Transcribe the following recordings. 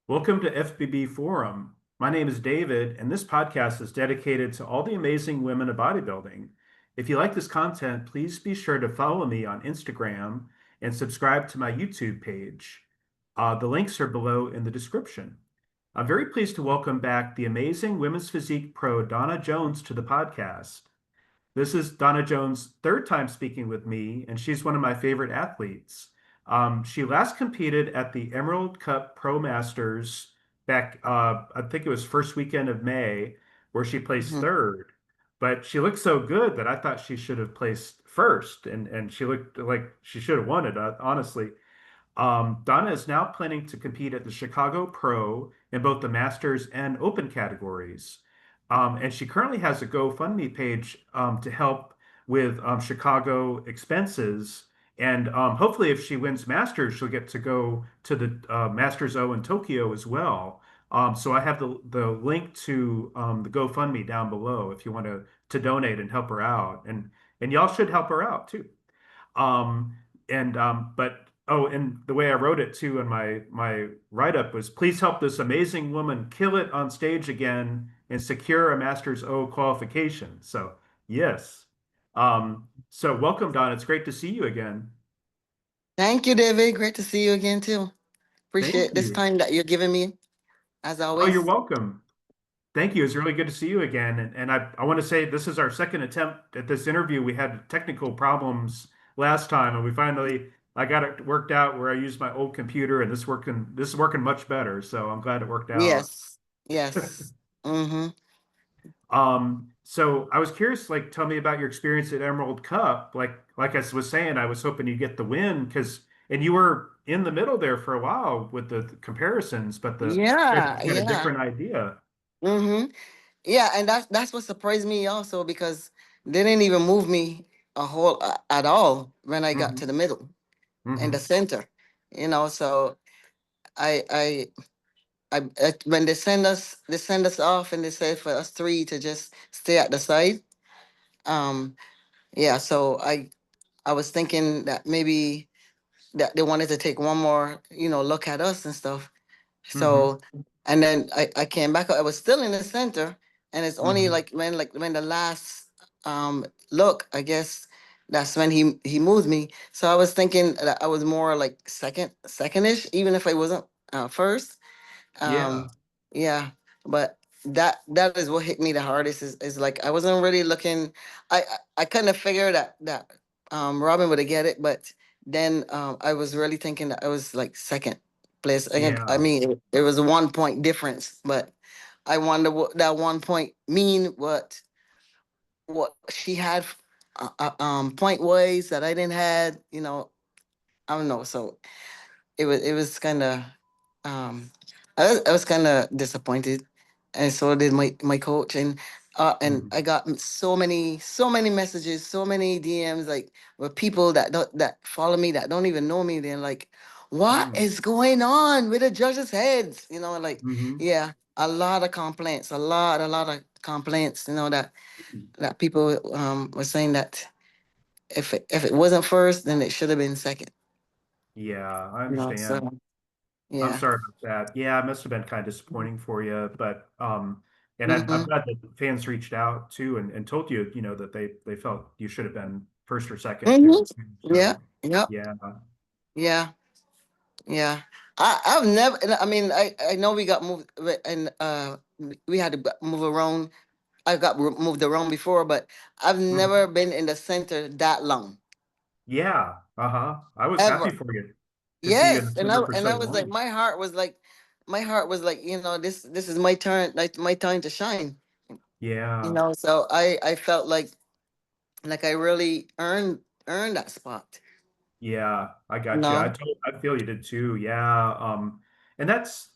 Welcome to FBB Forum. My name is David, and this podcast is dedicated to all the amazing women of bodybuilding. If you like this content, please be sure to follow me on Instagram and subscribe to my YouTube page. The links are below in the description. I'm very pleased to welcome back the amazing women's physique pro Donna Jones to the podcast. This is Donna Jones' third time speaking with me, and she's one of my favorite athletes. She last competed at the Emerald Cup Pro Masters back, I think it was first weekend of May, where she placed Mhm. third. But she looked so good that I thought she should have placed first, and she looked like she should have won it, honestly. Donna is now planning to compete at the Chicago Pro in both the Masters and Open categories. And she currently has a GoFundMe page to help with Chicago expenses. And hopefully, if she wins Masters, she'll get to go to the Masters O in Tokyo as well. So I have the link to the GoFundMe down below if you want to donate and help her out. And y'all should help her out too. But oh, and the way I wrote it too in my write-up was, please help this amazing woman kill it on stage again and secure a Masters O qualification. So yes. So welcome, Don. It's great to see you again. Thank you, David. Great to see you again too. Thank Appreciate this you. time that you're giving me, as Oh, you're always. welcome. Thank you. It's really good to see you again. And I want to say this is our second attempt at this interview. We had technical problems last time, and I got it worked out where I used my old computer, and this is working much better. So I'm glad it worked out. Yes, yes. Mm-hmm. So I was curious, like, tell me about your experience at Emerald Cup. Like I was saying, I was hoping you get the win and you were in the middle there for a while with the comparisons, but the Yeah, judges had a yeah. different idea. Mm-hmm. Yeah, and that's what surprised me also because they didn't even move me at all when I got to Hmm. the middle and the Hmm. center. So I I when they send us off and they said for us three to just stay at the side. Um, yeah, so I was thinking that maybe that they wanted to take one more, look at us and stuff. Hmm. So, and then I came back. I was still in the center, and it's only Hmm. like when the last look, I guess that's when he moved me. So I was thinking that I was more like secondish, even if I wasn't first. Yeah. Um, yeah, but that is what hit me the hardest is like I wasn't really looking. I kind of figured that Robin would have get it, but then I was really thinking that I was like second place. I Yeah. mean, it was a 1 point difference, but I wonder what that 1 point mean. What she had point ways that I didn't had. I don't know. So it was kind of um I was kind of disappointed, and so did my coach, and I Hmm. got so many messages, so many DMs, like with people that follow me that don't even know me. They're like, what Hmm. is going on with the judges heads, like, Hmm. yeah, a lot of complaints, a lot of complaints, that people were saying that if it wasn't first, then it should have been second. Yeah, I understand. So I'm yeah. sorry about that. Yeah, it must have been kind of disappointing for you, but and I'm Hmm. glad that fans reached out too and told you, that they felt you should have been first or second Hmm. there. Yeah. So Yep. yeah. Yeah. Yeah. I've never. I mean, I know we got moved and we had to move around. I got moved around before, but I've never Mhm. been in the center that long Yeah. Uh-huh. I was happy ever. for you to see you in the Yes, and I center for and so I was like, long. my heart was like, this is my turn, like my time to shine. Yeah. So I felt like I really earned that spot. Yeah, I got you. No. I feel you did too. Yeah. And that's,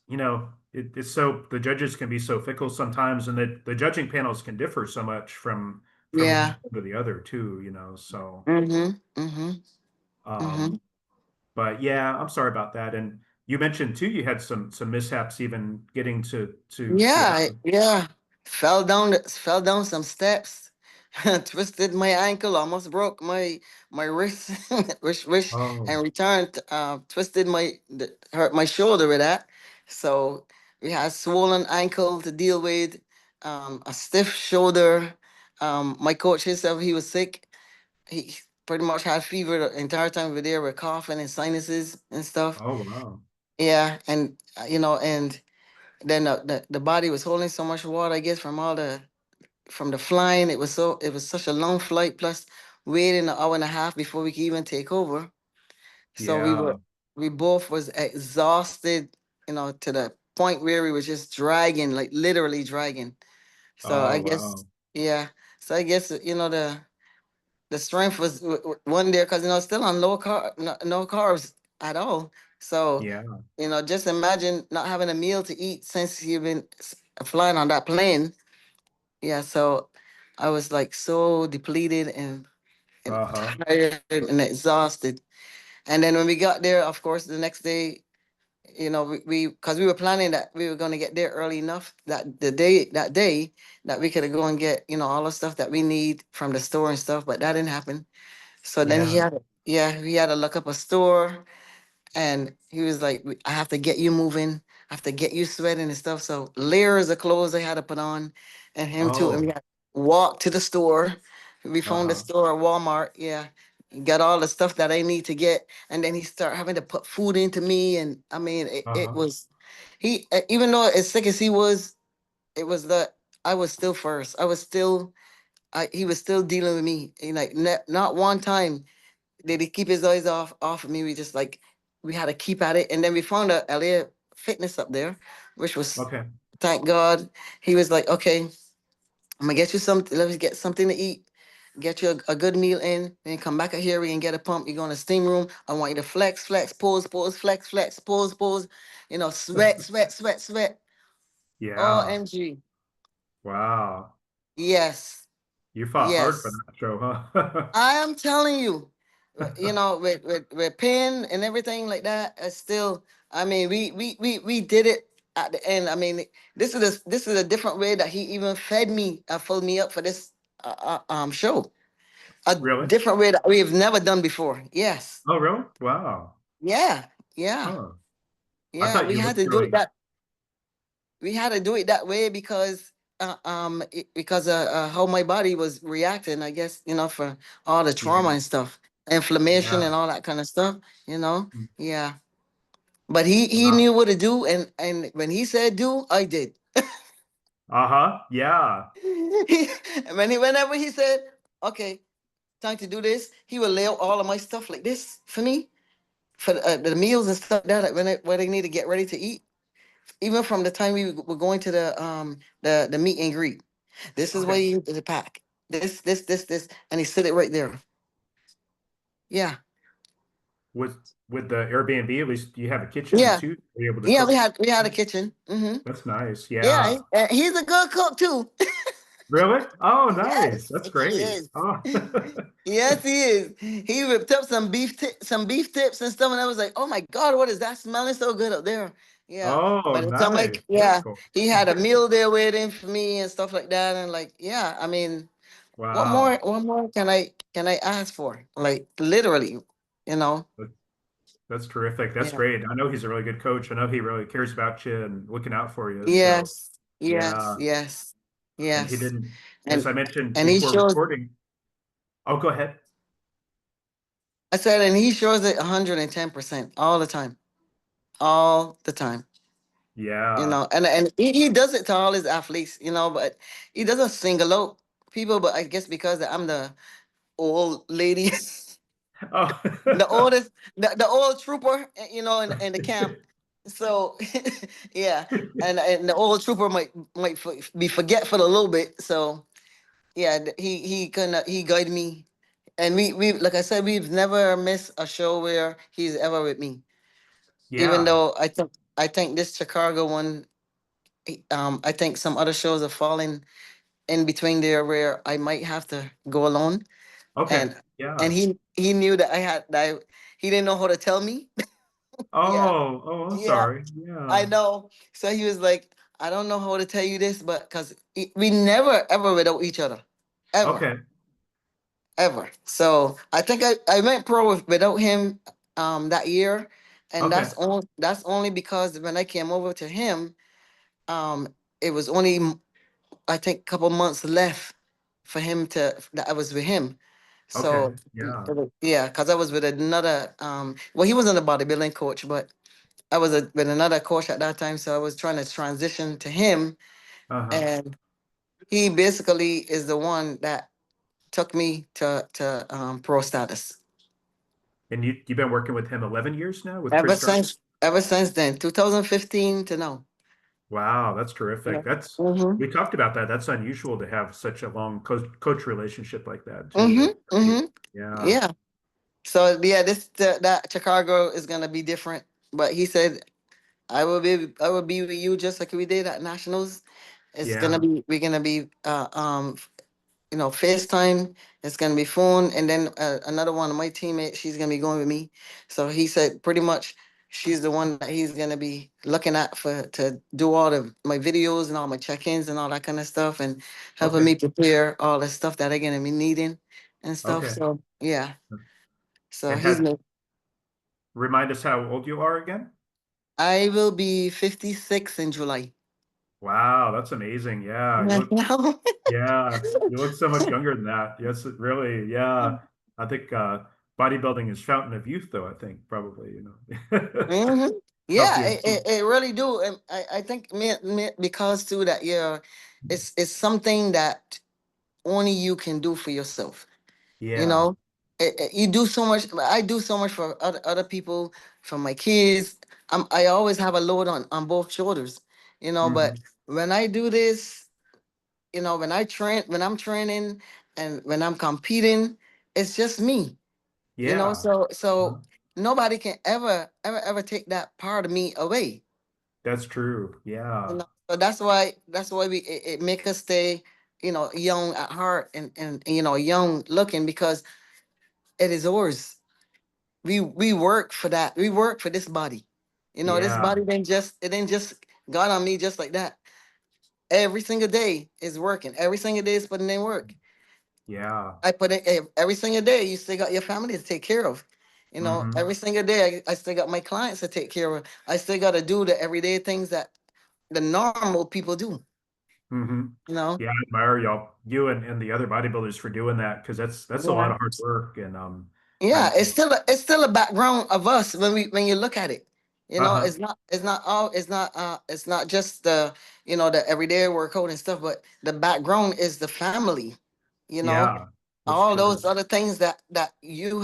it's so the judges can be so fickle sometimes, and the judging panels can differ so much from one Yeah. to the other too, so Mhm. Mhm. Mhm. um but yeah, I'm sorry about that. And you mentioned too you had some mishaps even getting to Yeah, Seattle. yeah. Fell down some steps, twisted my ankle, almost broke my wrist, wish, Oh. and returned. Twisted hurt my shoulder with that. So we had swollen ankle to deal with, a stiff shoulder. My coach himself, he was sick. He pretty much had fever the entire time we were there with coughing and sinuses and stuff. Oh, wow. Yeah, and and then the body was holding so much water, I guess, from all the from the flying. It was such a long flight, plus waiting an hour and a half before we could even take over. So Yeah. we both was exhausted, to the point where we was just dragging, like literally dragging. So Oh, I guess, wow. yeah. So I guess the strength was one there because still on no carbs at all. So Yeah. just imagine not having a meal to eat since you've been flying on that plane. Yeah, so I was like so depleted and Uh-huh. tired and exhausted. And then when we got there, of course, the next day, we because we were planning that we were going to get there early enough that day that we could go and get all the stuff that we need from the store and stuff, but that didn't happen. So then Yeah. he had to look up a store, and he was like, I have to get you moving. I have to get you sweating and stuff. So layers of clothes I had to put on, and him too. And we Oh, had to walk to the store. We found the uh-huh. store at Walmart. Yeah. Got all the stuff that I need to get. And then he started having to put food into me. And I mean, it Uh-huh. was, even though as sick as he was, it was that I was still first. He was still dealing with me. And like, not one time did he keep his eyes off of me. We had to keep at it, and then we found a LA Fitness up there, which was, Okay. thank God. He was like, okay, I'm gonna get you something. Let me get something to eat. Get you a good meal in, then come back out here. We can get a pump. You go in the steam room. I want you to flex, flex, pause, pause, flex, flex, pause, pause. Sweat, sweat, sweat, sweat. Yeah. OMG. Wow. Yes, You fought hard for yes. that show, huh? I am telling you, with pain and everything like that, still, I mean, we did it at the end. I mean, this is a different way that he even filled me up for this show. A Really? different way that we have never done before. Yes. Oh, really? Wow. Yeah. Yeah. Oh, I Yeah. thought We you had looked to do it really. that we had to do it that way because because how my body was reacting, I guess, for all the trauma Yeah. and stuff, inflammation Yeah. and all that kind of stuff, yeah. But he Wow. knew what to do, and when he said do, I did. Uh-huh. Yeah. Whenever he said, okay, time to do this, he would lay out all of my stuff like this for me, for the meals and stuff like that, like when I need to get ready to eat, even from the time we were going to the meet and greet. This is what Okay. you need to pack. This, and he said it right there. Yeah, With with the Airbnb, at least you have a kitchen yeah, too. Are you able to yeah. cook? We had a kitchen. That's nice. Yeah, Yeah. he's a good cook too. Really? Oh, nice. Yes, That's he great. is. Oh. Yes, he is. He whipped up some beef tips and stuff, and I was like, "Oh my God, what is that smelling so good up there?" Yeah, Oh, but it's nice. like, Very yeah, cool. he had a meal there waiting for me and stuff like that, and like, yeah, I mean, Wow. what more can I ask for? Like literally, you know? That- That's terrific. That's Yeah. great. I know he's a really good coach. I know he really cares about you and looking out for you. So, Yes, yes, yeah. yes, And he yes. didn't, as And I mentioned and he before shows recording. Oh, go ahead. I said, and he shows it 110% all the time. All the time. Yeah. And he does it to all his athletes, but he doesn't single out people, but I guess because I'm the old lady, the Oh. oldest, the old trooper, in the camp. So yeah, and the old trooper might be forgetful a little bit. So yeah, he guided me, and we like I said, we've never missed a show where he's ever with me. Even Yeah. though I think this Chicago one, I think some other shows are falling in between there where I might have to go alone, Okay. and Yeah. he knew that he didn't know how to tell me. Yeah, I'm yeah, sorry. I Yeah. know. So he was like, I don't know how to tell you this, but because we never ever without each other, ever, Okay. ever. So I think I went pro without him that year, And Okay. that's only because when I came over to him, it was only I think a couple months left for him to that I was with him. Okay. So Yeah. yeah, because I was with another well, he wasn't a bodybuilding coach, but I was with another coach at that time. So I was trying to transition to him, Uh-huh. and he basically is the one that took me to pro status. And you've been working with him 11 years now with Chris Dark? Ever since then, 2015 to now. Wow, that's Yeah. terrific. That's Mm-hmm. we talked about that. That's unusual to have such a long coach relationship like that too. Mm-hmm. That's great. Mm-hmm. Yeah. Yeah. So yeah, that Chicago is gonna be different. But he said I will be with you just like we did at Nationals. It's gonna Yeah. be we're gonna be FaceTime. It's gonna be phone, and then another one of my teammates, she's gonna be going with me. So he said pretty much she's the one that he's gonna be looking at for to do all of my videos and all my check-ins and all that kind of stuff, and helping Okay. me prepare all the stuff that I'm gonna be needing and stuff. Okay. So yeah, so And he's had my. remind us how old you are again? I will be 56 in July. Wow, that's amazing. Yeah. Right now. You look so much younger than that. Yes, it really, yeah. I think bodybuilding is fountain of youth though, I think, probably, Hmm. Healthy Yeah, and it really do. And I think because too that yeah, it's something that only you can do for yourself. You yeah. know, you do so much. I do so much for other people, for my kids. I always have a load on both shoulders. But Hmm. when I do this, when I'm training and when I'm competing, it's just me. Yeah. So nobody can ever take that part of me away. That's true. Yeah. So that's why it make us stay, young at heart and young looking because it is ours. We work for that. We work for this body. This Yeah. body didn't just got on me just like that. Every single day is working. Every single day is putting in work. Yeah. I put it every single day. You still got your family to take care of. Hmm. Every single day I still got my clients to take care of. I still got to do the everyday things that the normal people do. Hmm. You know. Yeah, I admire you and the other bodybuilders for doing that because that's a lot Yeah. of hard work and Yeah. I'm It's still a background of us when you look at it. uh-huh. It's not just the everyday workout and stuff, but the background is the family. You know, Yeah, that's all true. those other things that you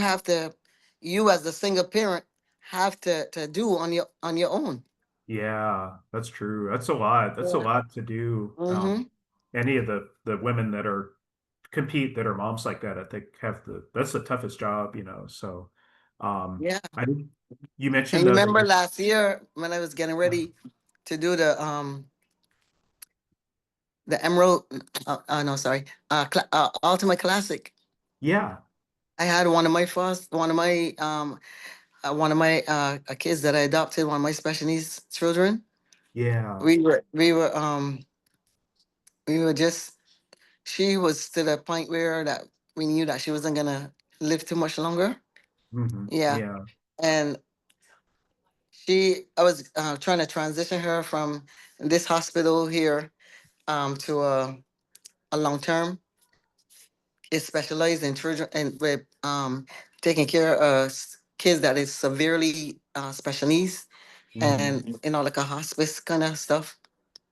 as the single parent have to do on your own. Yeah, that's true. That's a lot. That's a Yeah. lot to do. Mm-hmm. Any of the women that are compete that are moms like that, I think have that's the toughest job, So Yeah. I did you And mentioned you that remember you last year when I was getting ready to do the Emerald, no, sorry, Ultimate Classic. yeah, I had one of my kids that I adopted, one of my special needs children. yeah. We were just she was to the point where that we knew that she wasn't gonna live too much longer. Yeah, Yeah. and I was trying to transition her from this hospital here to a long term. It specialized in children and with taking care of kids that is severely special needs Hmm. and like a hospice kind of stuff.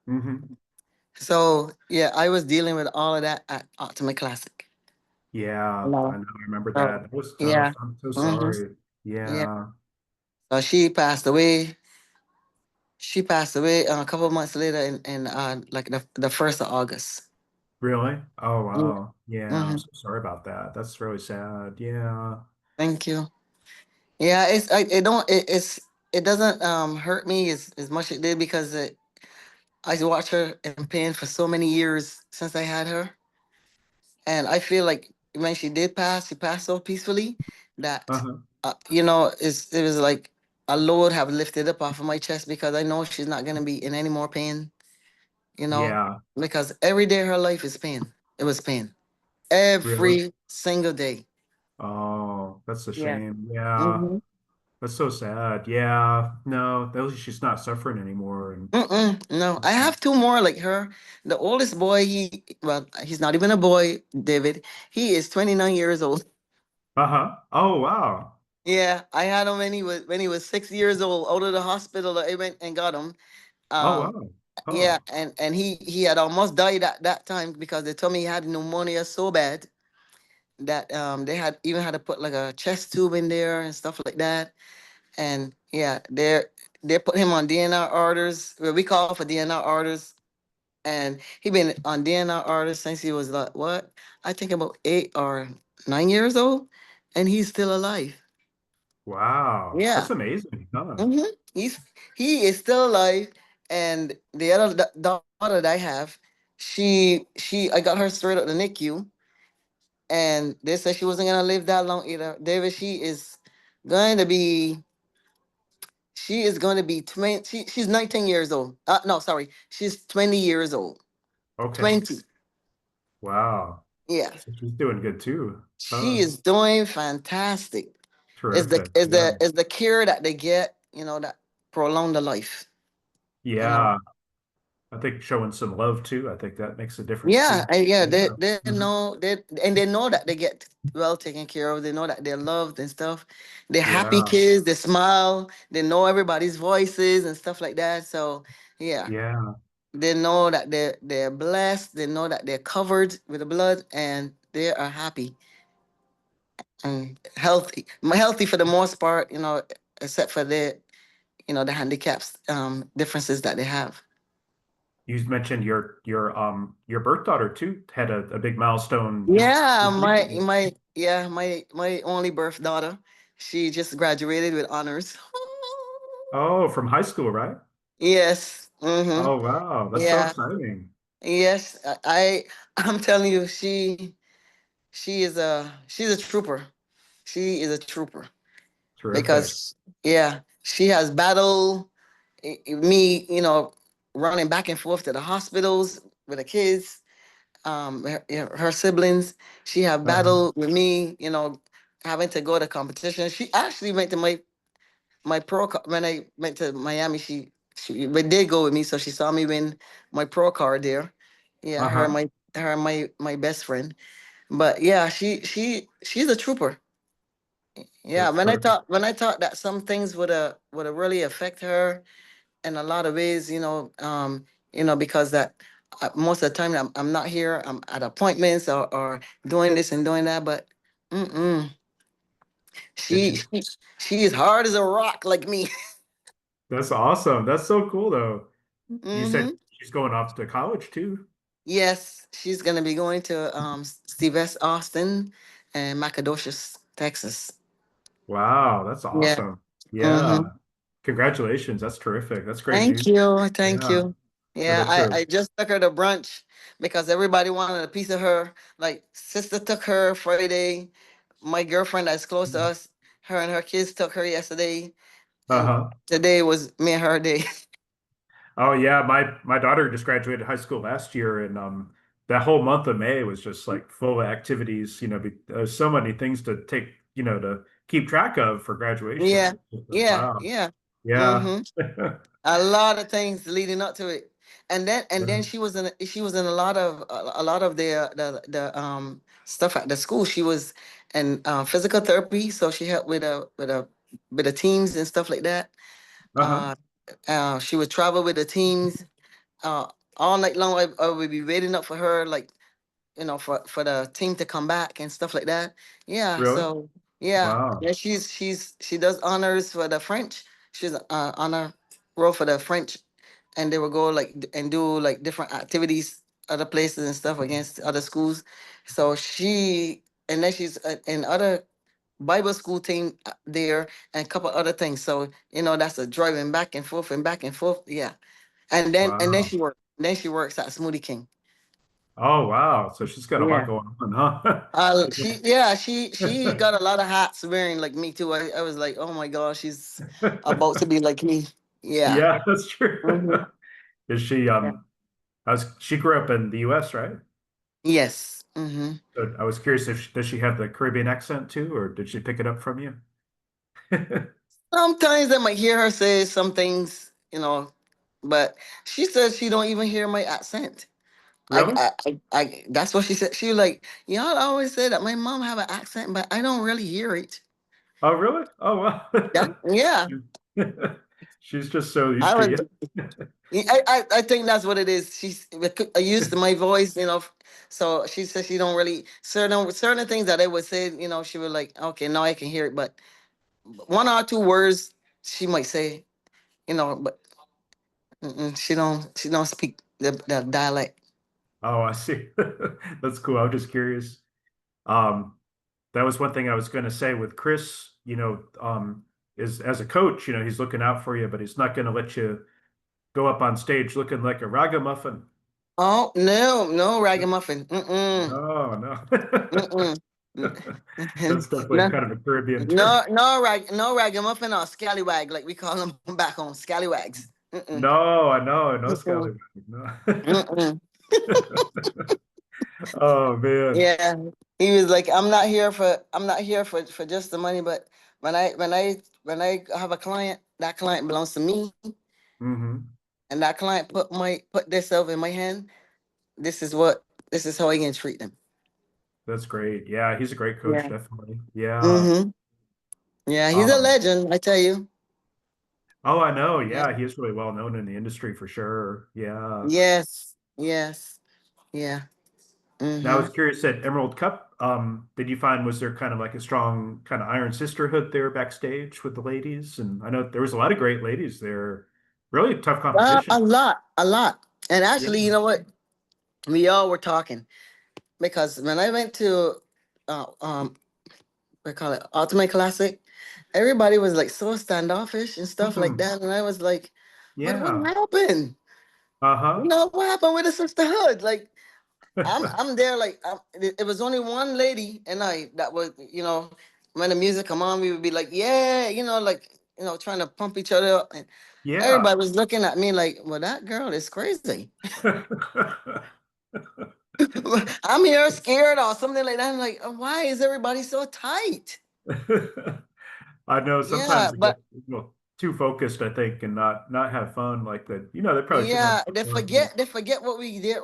Hmm. So yeah, I was dealing with all of that at Ultimate Classic. Yeah, I No. know. I remember So that. It was yeah. tough. I'm so Hmm. sorry. Yeah. Yeah. So she passed away. She passed away a couple of months later in like the 1st of August. Really? Oh, Yeah. wow. Yeah, I'm Hmm. so sorry about that. That's really sad. Yeah. Thank you. Yeah, it don't it doesn't hurt me as much it did because I watched her in pain for so many years since I had her, and I feel like when she did pass, she passed so peacefully that Uh-huh. it was like a load have lifted up off of my chest because I know she's not gonna be in any more pain. You know, Yeah. because every day of her life is pain. It was pain Really? every single day. Oh, that's a Yeah. shame. Yeah. Hmm. That's so sad. Yeah. No, at least she's not suffering anymore. And Mm-mm, no, I have two more like her. The oldest boy, well, he's not even a boy, David. He is 29 years old. uh-huh. Oh, wow. Yeah, I had him when he was 6 years old, out of the hospital. I went and got him. Oh, Um, wow. yeah, Oh, and he had almost died at that time because they told me he had pneumonia so bad that they had even had to put like a chest tube in there and stuff like that. And yeah, they put him on DNR orders. Well, we call for DNR orders, and he been on DNR orders since he was like what? I think about 8 or 9 years old, and he's still alive. wow. Yeah. That's amazing. Huh? hmm He's he is still alive. And the other daughter that I have, I got her straight out the NICU, and they said she wasn't gonna live that long either. David, going to be she is going to be 20. She's 19 years old. No, sorry, she's 20 years old. Okay. 20. Wow. Yeah, So she's doing good too. she is doing fantastic. Terrific. Yeah. Is the care that they get, that prolong the life. You know. Yeah. I think showing some love too. I think that makes a difference Yeah, too. and yeah, Yeah. they Mhm. know they know that they get well taken care of. They know that they're loved and stuff. They're happy Yeah. kids. They smile. They know everybody's voices and stuff like that. So yeah, Yeah. they know that they're blessed. They know that they're covered with the blood, and they are happy and healthy. Healthy for the most part, except for the handicaps, differences that they have. You mentioned your birth daughter too had a big milestone just Yeah, recently. my only birth daughter. She just graduated with honors. Oh, from high school, right? Yes. Oh, wow. That's so Yeah. exciting. Yes. I'm telling you, she's a trooper. She is a trooper Terrific. because yeah, she has battled me, running back and forth to the hospitals with the kids, her siblings. She have Uh-huh. battled with me, having to go to competition. She actually went to my when I went to Miami. She but did go with me, so she saw me win my pro card there. Yeah, Uh-huh. her and my best friend. But yeah, she's a trooper. Yeah, That's terrific. when I thought that some things would really affect her in a lot of ways, because that most of the time I'm not here. I'm at appointments or doing this and doing that. But mm-mm, Did she she? she she is hard as a rock like me. That's awesome. That's so cool though. You said hmm she's going off to college too. Yes, she's gonna be going to Steve S. Austin and Macadocious, Texas. Wow, that's Yeah. awesome. hmm Yeah. Congratulations. That's terrific. That's great Thank news. you. Thank Yeah. you. I Yeah, bet you. I just took her to brunch because everybody wanted a piece of her. Like sister took her Friday. My girlfriend that's close to us, her and her kids took her yesterday. And Uh-huh. today was me and her day. Oh yeah, my daughter just graduated high school last year, and that whole month of May was just like full of activities. There's so many things to take, to keep track of for Yeah, graduation. It's like, yeah, wow. yeah. Yeah. hmm A lot of things leading up to it, and Yeah. then she was in a lot of the stuff at the school. She was in physical therapy, so she helped with the teams and stuff like that. Uh-huh. Uh, she would travel with the teams uh, all night long. I would be waiting up for her, like for the team to come back and stuff like that. Yeah, Really? so yeah, Wow. yeah, she does honors for the French. She's honor roll for the French, and they will go like and do like different activities, other places and stuff against other schools. So and then she's in other Bible school team there and a couple other things. So that's a driving back and forth and back and forth. Yeah, and then Wow. she works at Smoothie King. Oh wow. So she's got a lot Yeah. going on, huh? She got a lot of hats wearing like me too. I was like, oh my gosh, she's about to be like me. Yeah. Yeah, that's true. hmm Is she Yeah. she grew up in the US, right? Yes. So I was curious if does she have the Caribbean accent too, or did she pick it up from you? Sometimes I might hear her say some things, but she says she don't even hear my accent. Really? That's what she said. She was like, y'all always say that my mom have an accent, but I don't really hear it. Oh, really? Oh, Yeah, wow. yeah. She's just so I used to was, you. I think that's what it is. She's used to my voice, so she said she don't really certain things that I would say, she was like, okay, now I can hear it, but one or two words she might say, but she don't speak the dialect. Oh, I see. That's cool. I'm just curious. Um, that was one thing I was going to say with Chris, is as a coach, he's looking out for you, but he's not going to let you go up on stage looking like a ragamuffin. Oh no, no ragamuffin. Mm-mm. No, no. Mm-mm. That's definitely No, kind of a Caribbean term. no ragamuffin or scallywag, like we call them back home, scallywags. Mm-mm. No, I know, no Mm-mm. scallywag. No. Mm-mm. Oh man. Yeah, he was like, I'm not here for just the money, but when I have a client, that client belongs to me, Hmm. and that client put themselves in my hand. This is how I can treat them. That's great. Yeah, he's a great coach, Yeah. definitely. Yeah. Mm-hmm. Yeah, he's a Um, legend, I tell you. oh, I know. Yeah. Yeah, he is really well known in the industry for sure. Yeah. Yes. Yes. Yeah. Now I Mm-hmm. was curious at Emerald Cup, did you find was there kind of like a strong kind of iron sisterhood there backstage with the ladies? And I know there was a lot of great ladies there. Really tough A competition. lot, a lot. And Yeah. actually, you know what? We all were talking because when I went to uh, um we call it Ultimate Classic, everybody was like so standoffish and stuff like Hmm. that. And I was like, what Yeah. happened? Uh-huh. What happened with the sisterhood? Like I'm there like it was only one lady and I that was, when the music come on, we would be like, yeah, like, trying to pump each other up. And Yeah. everybody was looking at me like, well, that girl is crazy. I'm here scared or something like that. I'm like, why is everybody so tight? I know sometimes Yeah, they but get too focused, I think, and not have fun like that. They probably should have yeah, they fun, but forget what we did,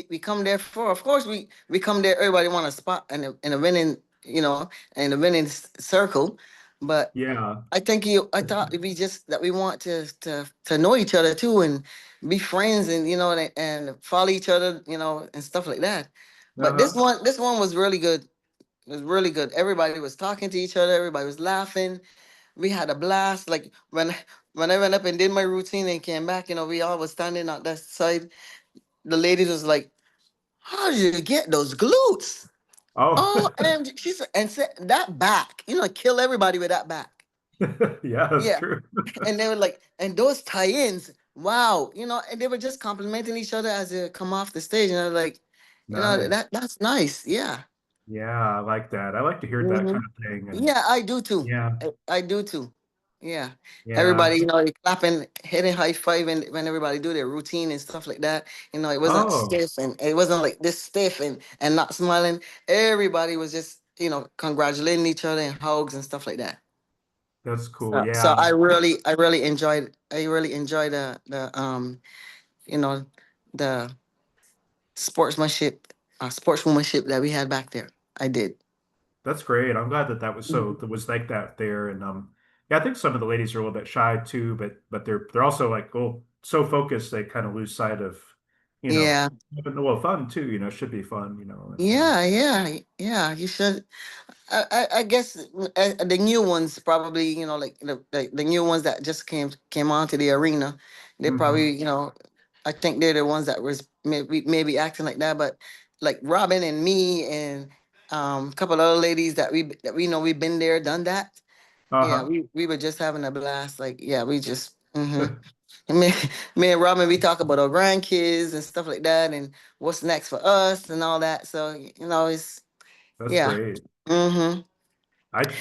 we come there for. Of course, we come there. Everybody want a spot in a winning, in a winning circle. But yeah. I thought we just that we want to know each other too and be friends and and follow each other, and stuff like that. But this Uh-huh. one, this one was really good. It was really good. Everybody was talking to each other. Everybody was laughing. We had a blast. Like when I went up and did my routine and came back, we all was standing on that side. The ladies was like, "How did you get those glutes?" Oh. Oh, and she said, and said that back, kill everybody with that back. Yeah, that's Yeah, true. and they were like, and those tie-ins, wow, and they were just complimenting each other as they come off the stage, and I was like, Nice. that's nice. Yeah. Yeah, I like that. I like to hear that Hmm. kind of thing. And Yeah, I do too. yeah, I do too. Yeah. yeah. Everybody, they clapping, hitting high five and when everybody do their routine and stuff like that. It wasn't Oh, stiff and it wasn't like this stiff and not smiling. Everybody was just, congratulating each other and hugs and stuff like that. that's cool. So Yeah, I really enjoyed the you know, the sportsmanship, sportswomanship that we had back there. I did. that's great. I'm glad that that was like that there. And yeah, I think some of the ladies are a little bit shy too, but they're also like, well, so focused they kind of lose sight of, you know, Yeah. well, fun too, should be fun, and Yeah, yeah, yeah. You should. I guess the new ones probably, like the new ones that just came onto the arena, they probably, hmm. I think they're the ones that was maybe acting like that. But like Robin and me and a couple of other ladies that we know we've been there, done that. Yeah, Uh-huh. we were just having a blast. Like, yeah, we just me, me and Robin, we talk about our grandkids and stuff like that, and what's next for us and all that. So it's That's yeah. great. Mm-hmm.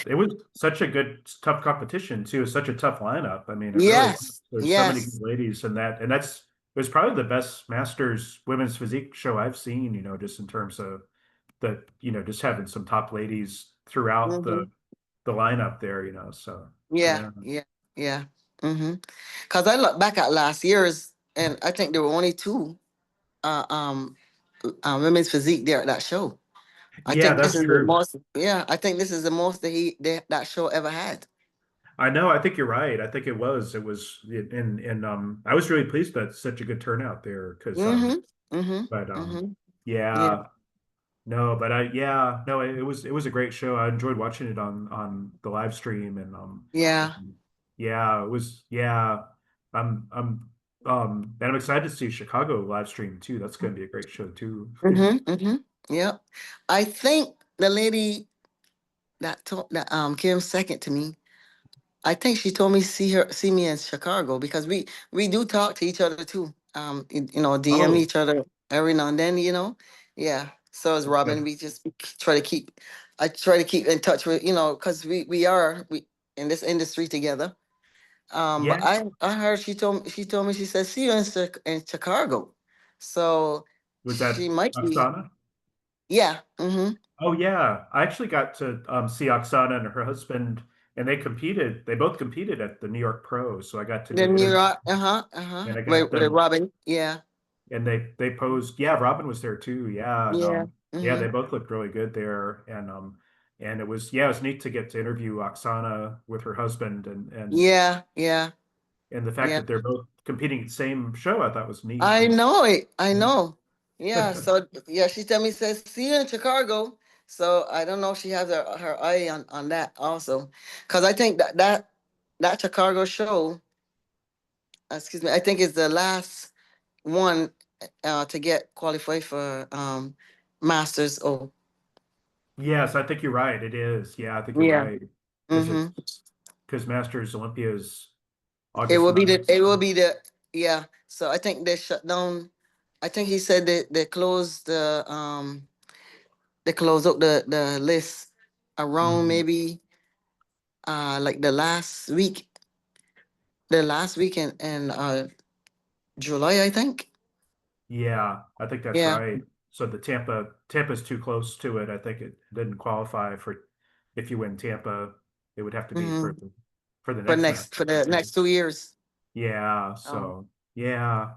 It was such a good, tough competition too. Such a tough lineup. I mean, it really was. Yes. There's so many good Yes. ladies in that, and it was probably the best Masters women's physique show I've seen. Just in terms of just having some top ladies throughout Mm-hmm. the lineup there. So Yeah. yeah, Yeah. Yeah. Mm-hmm. Because I look back at last year's, and I think there were only two uh, um, women's physique there at that show. I Yeah, think this that's is the true. most. Yeah, I think this is the most that show ever had. I know. I think you're right. I think it was. It was, and I was really pleased that such a good turnout there because Mm-hmm. Mm-hmm. but Mm-hmm. Yeah. yeah, no, but yeah, no, it was a great show. I enjoyed watching it on the live stream Yeah. and yeah, it was yeah. And I'm excited to see Chicago live stream too. That's going to be a great show too. Mm-hmm. Mm-hmm. Yep. I think the lady that told that came second to me. I think she told me see me in Chicago because we do talk to each other too. DM Oh, each other every now and then. Yeah. So is okay. Robin. We just try to keep. I try to keep in touch with because we in this industry together. Yeah, But I heard she told me she said see you in Chicago, so was that she might be. Oksana? Yeah. Mm-hmm. Oh yeah, I actually got to see Oksana and her husband, and they competed. They both competed at the New York Pro, so I got to The do New interview, York. Uh-huh. Uh-huh. and I got With them, Robin. Yeah. and they posed. Yeah, Robin was there too. Yeah, and Yeah. yeah, Mm-hmm. they both looked really good there, and it was yeah, it was neat to get to interview Oksana with her husband, Yeah. Yeah. and the fact Yeah. that they're both competing at the same show, I thought was neat. I know it. I Yeah. know. Yeah. So yeah, she tell me says see you in Chicago. So I don't know if she has her eye on that also, because I think that Chicago show, excuse me, I think is the last one to get qualified for Masters. Oh, Yes, I think you're right. It is. Yeah, I think you're yeah. right because Mm-hmm. Masters Olympia is It August will be 9th. yeah. So I think they shut down. I think he said they closed they closed up the list around Mhm. maybe like the last week in July, I think. Yeah, I think that's Yeah. right. So the Tampa's too close to it. I think it didn't qualify for if you win Tampa, it would have to be Mm-hmm. for the For next next for Masters, I the think. next 2 years. Yeah, Oh. so yeah.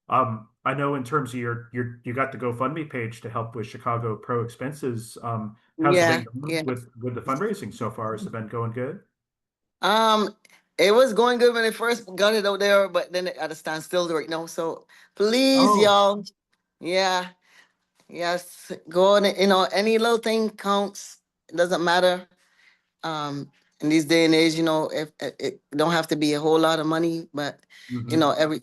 I know in terms of you got the GoFundMe page to help with Chicago Pro expenses. How's it been Yeah, going yeah. with the fundraising so far? Has it been going good? Um, it was going good when they first got it out there, but then it at a standstill right now. So please, Oh, y'all, yeah, yes, go on. Any little thing counts. It doesn't matter. In these day and age, if it don't have to be a whole lot of money, but hmm. every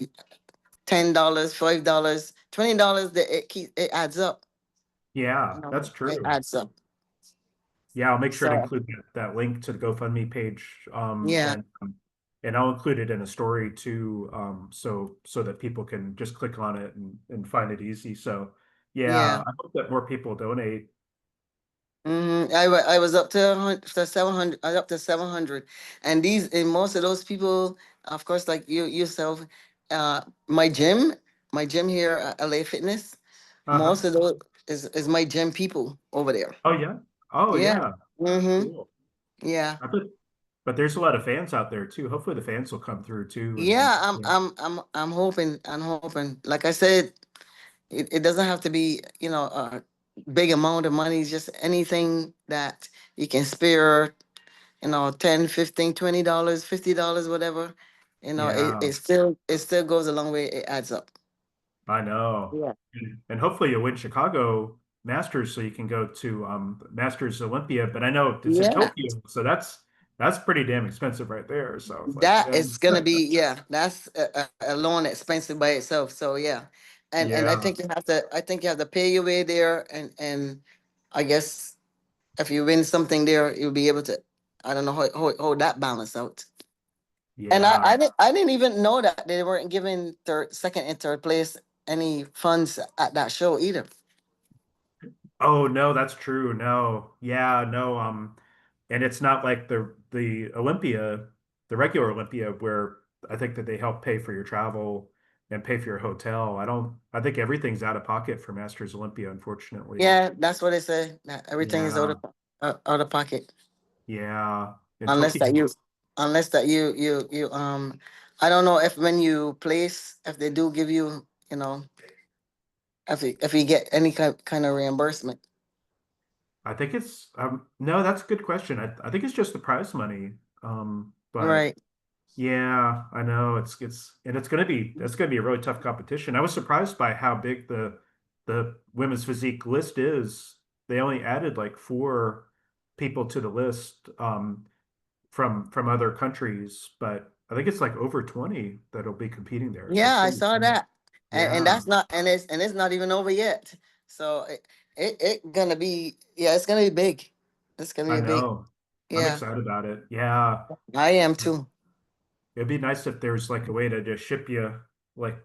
$10, $5, $20, that it adds up. Yeah, that's It true. adds up. Yeah, I'll make sure to So include that link to the GoFundMe page, yeah, and I'll include it in a story too, so that people can just click on it and find it easy. So, yeah, yeah. I hope that more people donate. I was up to 700. I was up to 700, and most of those people, of course, like you yourself, uh, my gym, my gym here at LA Fitness, Uh-huh. most of those is my gym people over there. Oh yeah. Oh Yeah. yeah. Mm-hmm. Cool. Yeah. I bet, but there's a lot of fans out there too. Hopefully the fans will come through too. And Yeah. I'm yeah, I'm I'm I'm hoping. I'm hoping. Like I said, it doesn't have to be a big amount of money. Just anything that you can spare 10, 15, $20, $50, whatever. yeah, It still goes a long way. It adds up. I know. Yeah. And hopefully you'll win Chicago Masters so you can go to Masters Olympia. But I know it's in Yeah. Tokyo, so that's pretty damn expensive right there. So it's like, That yeah, is gonna be, yeah, that's a loan expensive by itself. So yeah. And I yeah, think you have to pay your way there, and I guess if you win something there, you'll be able to, I don't know how that balance out. And I, yeah. I didn't I didn't even know that they weren't giving second and third place any funds at that show either. Oh no, that's true. No, yeah, no. And it's not like the Olympia, the regular Olympia, where I think that they help pay for your travel and pay for your hotel. I don't. I think everything's out of pocket for Masters Olympia, unfortunately. Yeah, that's what they say. That everything is Yeah, out of pocket yeah. In unless that Tokyo, you. unless that you I don't know if when you place, if they do give you, if you get any kind of reimbursement. I think it's no, that's a good question. I think it's just the prize money. But Right. yeah, I know it's and it's gonna be a really tough competition. I was surprised by how big the women's physique list is. They only added like four people to the list from other countries, but I think it's like over 20 that'll be competing there. So Yeah, it's I gonna be saw fun. that. And Yeah, that's not, and it's not even over yet. So it gonna be, yeah, it's gonna be big. It's gonna I be big. know. I'm Yeah, excited about it. Yeah. I am too. It'd be nice if there's like a way to just ship you like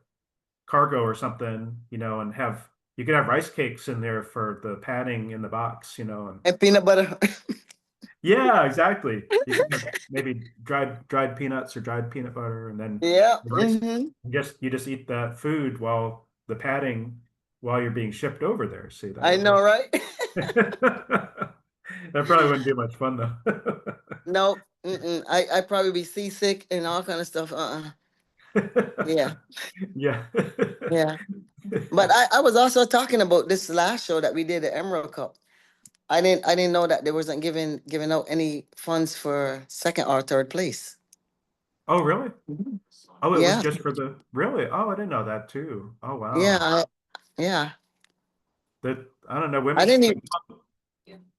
cargo or something, and have you could have rice cakes in there for the padding in the box, and And peanut butter. yeah, exactly. You can have maybe dried peanuts or dried peanut butter, and then Yeah. the rice. You just eat that food while the padding while you're being shipped over there. See, that I would know, work. right? That probably wouldn't be much fun though. No. Mm-mm. I probably be seasick and all kind of stuff. Yeah. Yeah. Yeah. But I was also talking about this last show that we did at Emerald Cup. I didn't know that they wasn't giving out any funds for second or third place. Oh, really? Mhm. Oh, it was Yeah. just for the really? Oh, I didn't know that too. Oh, Yeah. wow. Yeah. That I don't know. I didn't even.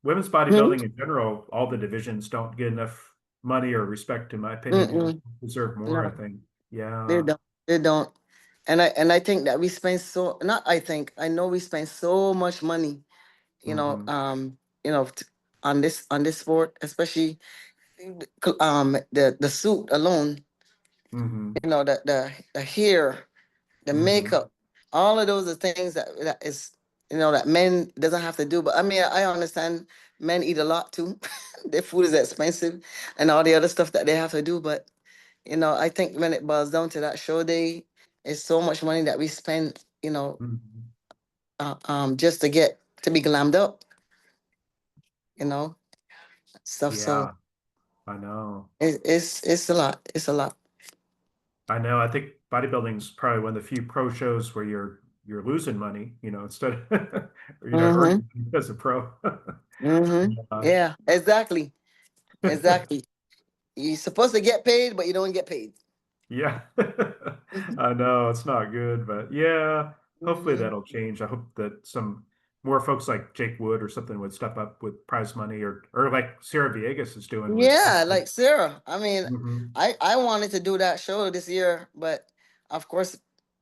Women's Hmm? bodybuilding in general, all the divisions don't get enough money or respect, in my opinion. They Mm-mm. deserve more, I No, think. they Yeah. don't. They don't. And I think that we spend so not I think I know we spend so much money, you know, Hmm. um, on this sport, especially the suit alone, Hmm. the hair, the Hmm. makeup, all of those are things that is that men doesn't have to do. But I mean, I understand men eat a lot too. Their food is expensive and all the other stuff that they have to do. But I think when it boils down to that show day, it's so much money that we spend, Hmm. just to be glammed up, you know, stuff. So Yeah, I know. it's a lot. It's a lot. I know. I think bodybuilding's probably one of the few pro shows where you're losing money, instead of Mm-hmm. earning money as a pro. Mm-hmm. Yeah. Yeah, exactly. Exactly. You're supposed to get paid, but you don't get paid. Yeah. I know it's not good, but yeah, hopefully Hmm. that'll change. I hope that some more folks like Jake Wood or something would step up with prize money or like Sarah Villegas is doing with. Yeah, like Sarah. I mean, Hmm. I wanted to do that show this year, but of course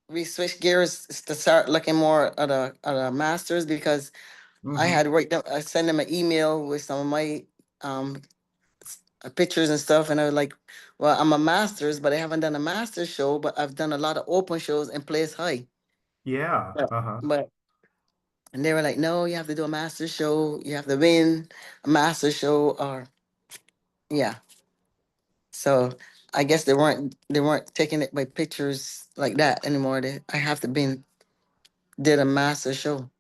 we switched gears to start looking more at a masters because Hmm. I sent them an email with some of my um pictures and stuff, and I was like, well, I'm a masters, but I haven't done a masters show, but I've done a lot of open shows and place high. Yeah. But, Uh-huh. but and they were like, no, you have to do a masters show, you have to win a masters show, or yeah. So I guess they weren't taking it by pictures like that anymore. I have to did a master show.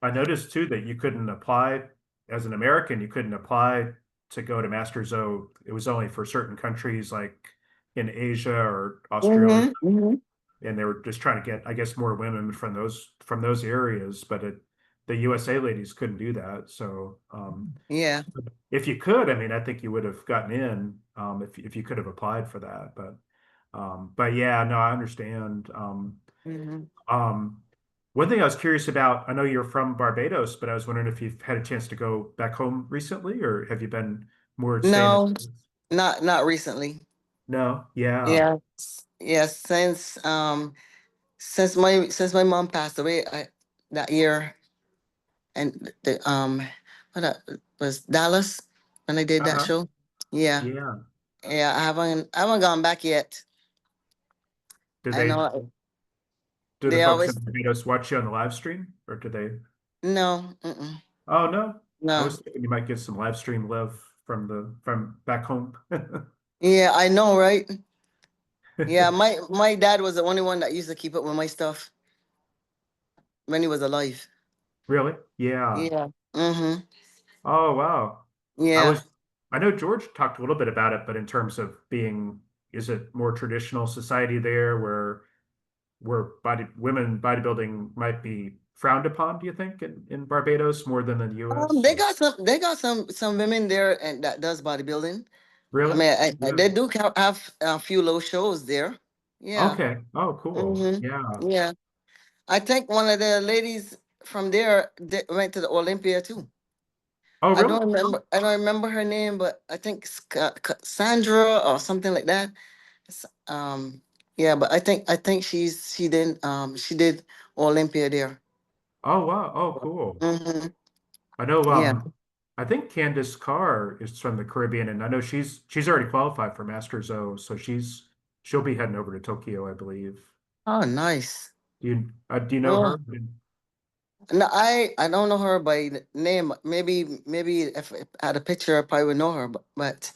I noticed too that you couldn't apply as an American, you couldn't apply to go to Masters O. It was only for certain countries like in Asia or Australia. Mm-hmm. Hmm. And they were just trying to get, I guess, more women from those areas, but the USA ladies couldn't do that. So Yeah. if you could, I mean, I think you would have gotten in if you could have applied for that. But yeah, no, I understand. Hmm. Um, One thing I was curious about, I know you're from Barbados, but I was wondering if you've had a chance to go back home recently, or have you been more staying in? No, not recently. No, yeah, Yeah. Yeah. Since my mom passed away that year, and was Dallas when I did that uh-huh, show. Yeah. yeah. Yeah. I haven't gone back yet. Do I they know do the they folks in always Barbados watch you on the live stream, or do they? no. Mm-mm, Oh no, I no. was thinking you might get some live stream love from back home. Yeah, I know, right? Yeah, my dad was the only one that used to keep up with my stuff when he was alive. Really? Yeah. Yeah. Mm-hmm. Oh wow. I was Yeah. I know George talked a little bit about it, but in terms of being, is it more traditional society there where women bodybuilding might be frowned upon, do you think, in Barbados more than in the US? They Or got some women there and that does bodybuilding. I really? mean, Yeah. they do have a few little shows there. Yeah. Okay. Oh, cool. Mm-hmm. Yeah. Yeah. I think one of the ladies from there went to the Olympia too. Oh, really? I don't remember her name, but I think Sandra or something like that. S- Um, yeah, but I think she did Olympia there. Oh, wow. Oh, cool. Mm-hmm. I know, Yeah. I think Candace Carr is from the Caribbean, and I know she's already qualified for Masters O, so she'll be heading over to Tokyo, I believe. Oh, nice. Do you know her? Oh, no, I don't know her by name. Maybe if I had a picture, I probably would know her. But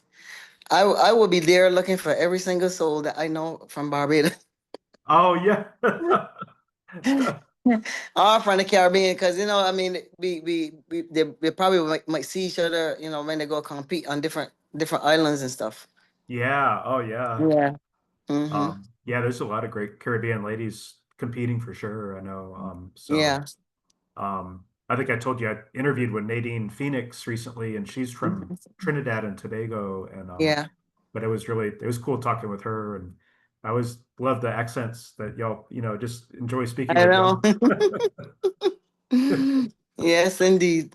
I will be there looking for every single soul that I know from Barbados. Oh, yeah. Or from the Caribbean, because I mean, they probably might see each other, when they go compete on different islands and stuff. Yeah. Oh, yeah. Yeah. Mm-hmm. Yeah, there's a lot of great Caribbean ladies competing for sure. I know. Yeah. I think I told you I interviewed with Nadine Phoenix recently, and she's from Trinidad and Tobago, and Yeah. but it was cool talking with her, and I always love the accents that y'all, just enjoy speaking I with know. y'all. Yes, indeed.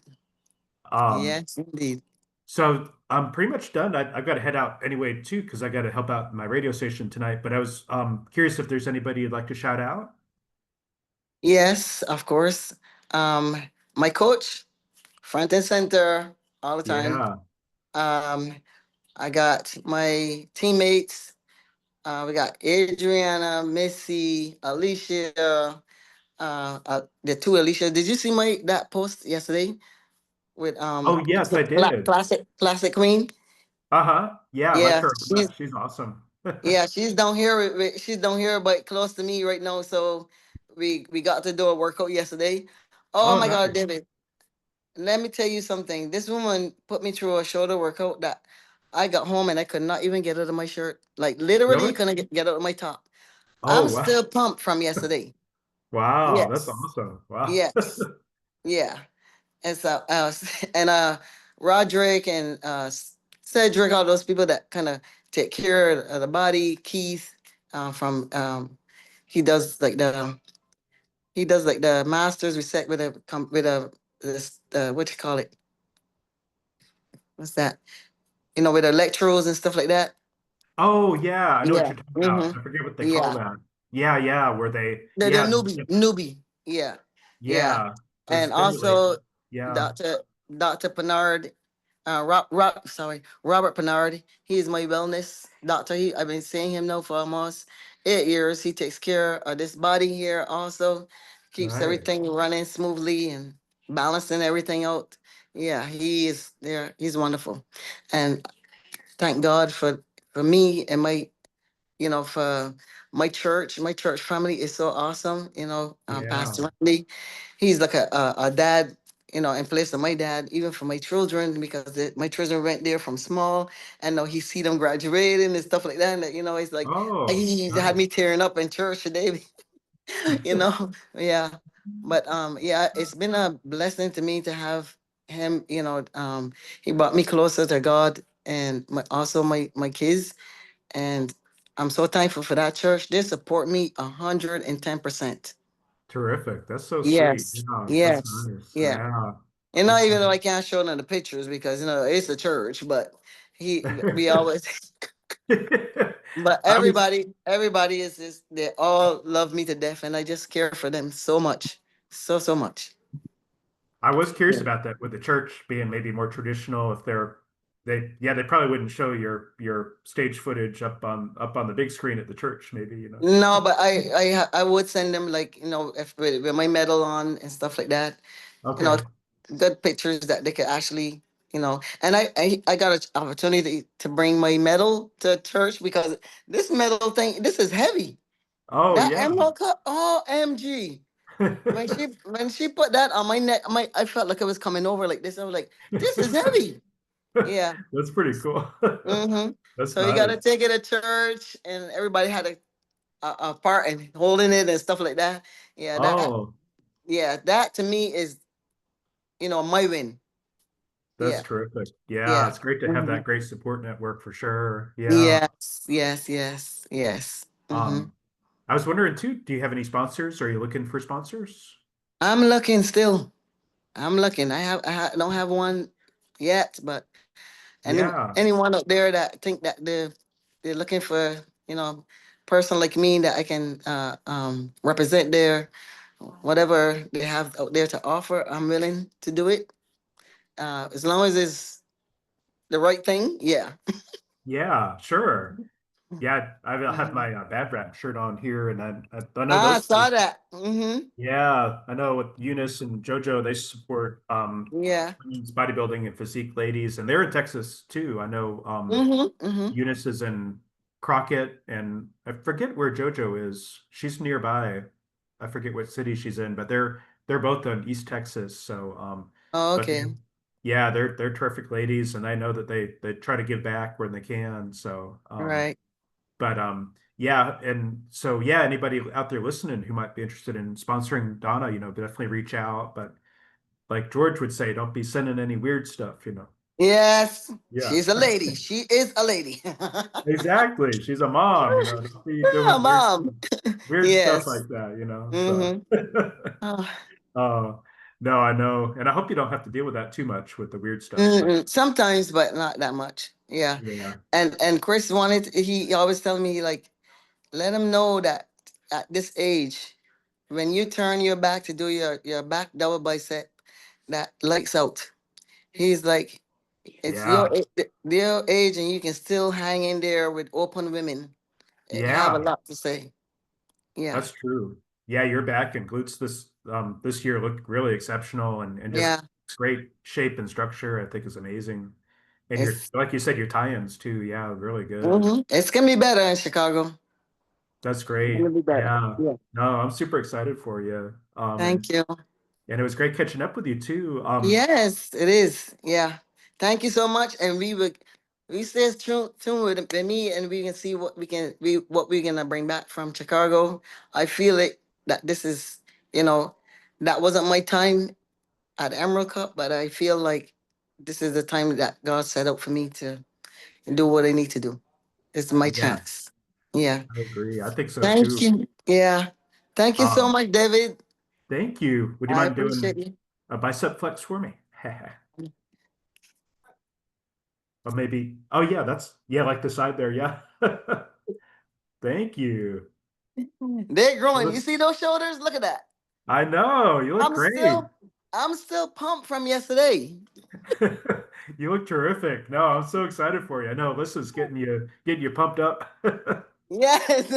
Um, Yes, indeed. so I'm pretty much done. I've got to head out anyway too, because I got to help out my radio station tonight. But I was curious if there's anybody you'd like to shout out. Yes, of course. Um, my coach, front and center all the time. Yeah. Um, I got my teammates. We got Adriana, Missy, Alicia, the two Alicia. Did you see my that post yesterday with Oh, yes, I did. classic queen? Uh-huh. Yeah, I like Yeah, her a lot. She's awesome. she's down here. She's down here, but close to me right now. So we got to do a workout yesterday. Oh Oh, my God, nice. David! Let me tell you something. This woman put me through a shoulder workout that I got home and I could not even get out of my shirt. Like literally Really? couldn't get out of my top. Oh, I'm wow. still pumped from yesterday. Wow, that's Yes. awesome. Wow. Yes. Yeah. And so and Roderick and Cedric, all those people that kind of take care of the body. Keith from he does like the masters reset with a this what you call it? What's that? With electrodes and stuff like that. Oh, yeah, I know what Yeah. you're talking about. Mm-hmm. I forget what they call Yeah. that. Yeah, yeah, The newbie. Yeah. Yeah. yeah, the And stimulation. also Yeah, Dr. Bernard, Robert Bernard. He's my wellness doctor. I've been seeing him now for almost 8 years. He takes care of this body here also, keeps nice. everything running smoothly and balancing everything out. Yeah, he is there. He's wonderful. And thank God for me and for my church family is so awesome. Yeah. Pastor Randy, he's like a dad, in place of my dad, even for my children, because my children went there from small, and now he see them graduating and stuff like that. And it's like Oh, he had nice. me tearing up in church today, yeah. But yeah, it's been a blessing to me to have him. He brought me closer to God and also my kids, and I'm so thankful for that church. They support me 110%. Terrific. That's so sweet. Yes, Yeah, that's yes, nice. yeah. Yeah. And not That's even though nice. I can't show none of the pictures because it's a church, but we always, but I was everybody is just they all love me to death, and I just care for them so much, so much. I was curious Yeah. about that with the church being maybe more traditional. If they probably wouldn't show your stage footage up on the big screen at the church, maybe. No, but I would send them like if with my medal on and stuff like that. you know, Okay. Good pictures that they could actually, and I got an opportunity to bring my medal to church because this medal thing, this is heavy. Oh, That yeah. emerald cup, OMG. When she put that on my neck, I felt like it was coming over like this. I was like, this is heavy. Yeah. That's pretty cool. Mm-hmm. That's So you got to nice. take it to church, and everybody had a part in holding it and stuff like that. Yeah, Oh, that to me is, my win. that's Yeah, terrific. Yeah, yeah. it's great to have Hmm. that great support network for sure. Yeah. Yes, yes, yes, yes. Hmm. Um, I was wondering too, do you have any sponsors? Are you looking for sponsors? I'm looking still. I'm looking. Don't have one yet, but Yeah. anyone out there that think that they're looking for, you know, person like me that I can represent their whatever they have out there to offer, I'm willing to do it. As long as it's the right thing, yeah. Yeah, sure. Yeah, I have Mhm. my bad rap shirt on here, and I know I those two. saw that. Mm-hmm. Yeah, I know with Eunice and JoJo, they support Yeah. women's bodybuilding and physique ladies, and they're in Texas too. I know Mm-hmm. Mm-hmm. Eunice is in Crockett, and I forget where JoJo is. She's nearby. I forget what city she's in, but they're both in East Texas. So, Oh, but okay. yeah, they're terrific ladies, and I know that they try to give back when they can. So, Right. but yeah, and so yeah, anybody out there listening who might be interested in sponsoring Donna, definitely reach out. But like George would say, don't be sending any weird stuff. Yes. Yeah. She's a lady. She is a lady. Exactly. She's a mom. Don't be Yeah, doing mom. weird stuff Yes. like that. So Mm-hmm. Oh. uh no, I know. And I hope you don't have to deal with that too much with the weird stuff, but Mm-mm. Sometimes, but not that much. Yeah. yeah. And Chris he always tell me like, let him know that at this age, when you turn your back to do your back double bicep, that lights out. He's like, it's Yeah. your age and you can still hang in there with open women. Have a Yeah. lot to say. Yeah. That's true. Yeah, your back and glutes this year look really exceptional and just Yeah. great shape and structure, I think is amazing. And your It's like you said, your tie-ins too. Yeah, really good. it's gonna be better in Chicago. That's It's gonna great. be better. Yeah. Yeah. No, I'm super excited for you. Thank you. And it was great catching up with you too. Yes, it is. Yeah. Thank you so much. And we stay tuned with me, and we can see what we're gonna bring back from Chicago. I feel it that this is, you know, that wasn't my time at Emerald Cup, but I feel like this is the time that God set out for me to do what I need to do. It's my Yeah, chance. Yeah. I agree. I think so Thank too. you. Yeah. Thank you so Um, much, David. Thank you. Would you I mind appreciate doing you. a bicep flex for me? Or maybe, oh yeah, yeah, like the side there. Yeah. Thank you. They're growing. You Well, see those shoulders? Look at that. I know you look I'm great. still I'm still pumped from yesterday. You look terrific. No, I'm so excited for you. I know Alyssa's getting you pumped up. Yes.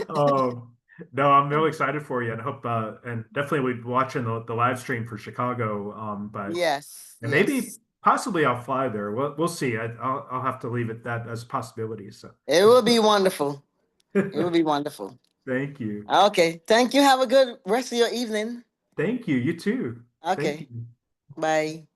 Um, no, I'm really excited for you, and hope and definitely we'll be watching the live stream for Chicago. But Yes. and maybe Yes. possibly I'll fly there. We'll see. I'll have to leave it that as a possibility. So It will be wonderful. It will be wonderful. thank you. Okay. Thank you. Have a good rest of your evening. Thank you. You too. Thank Okay. you. Bye.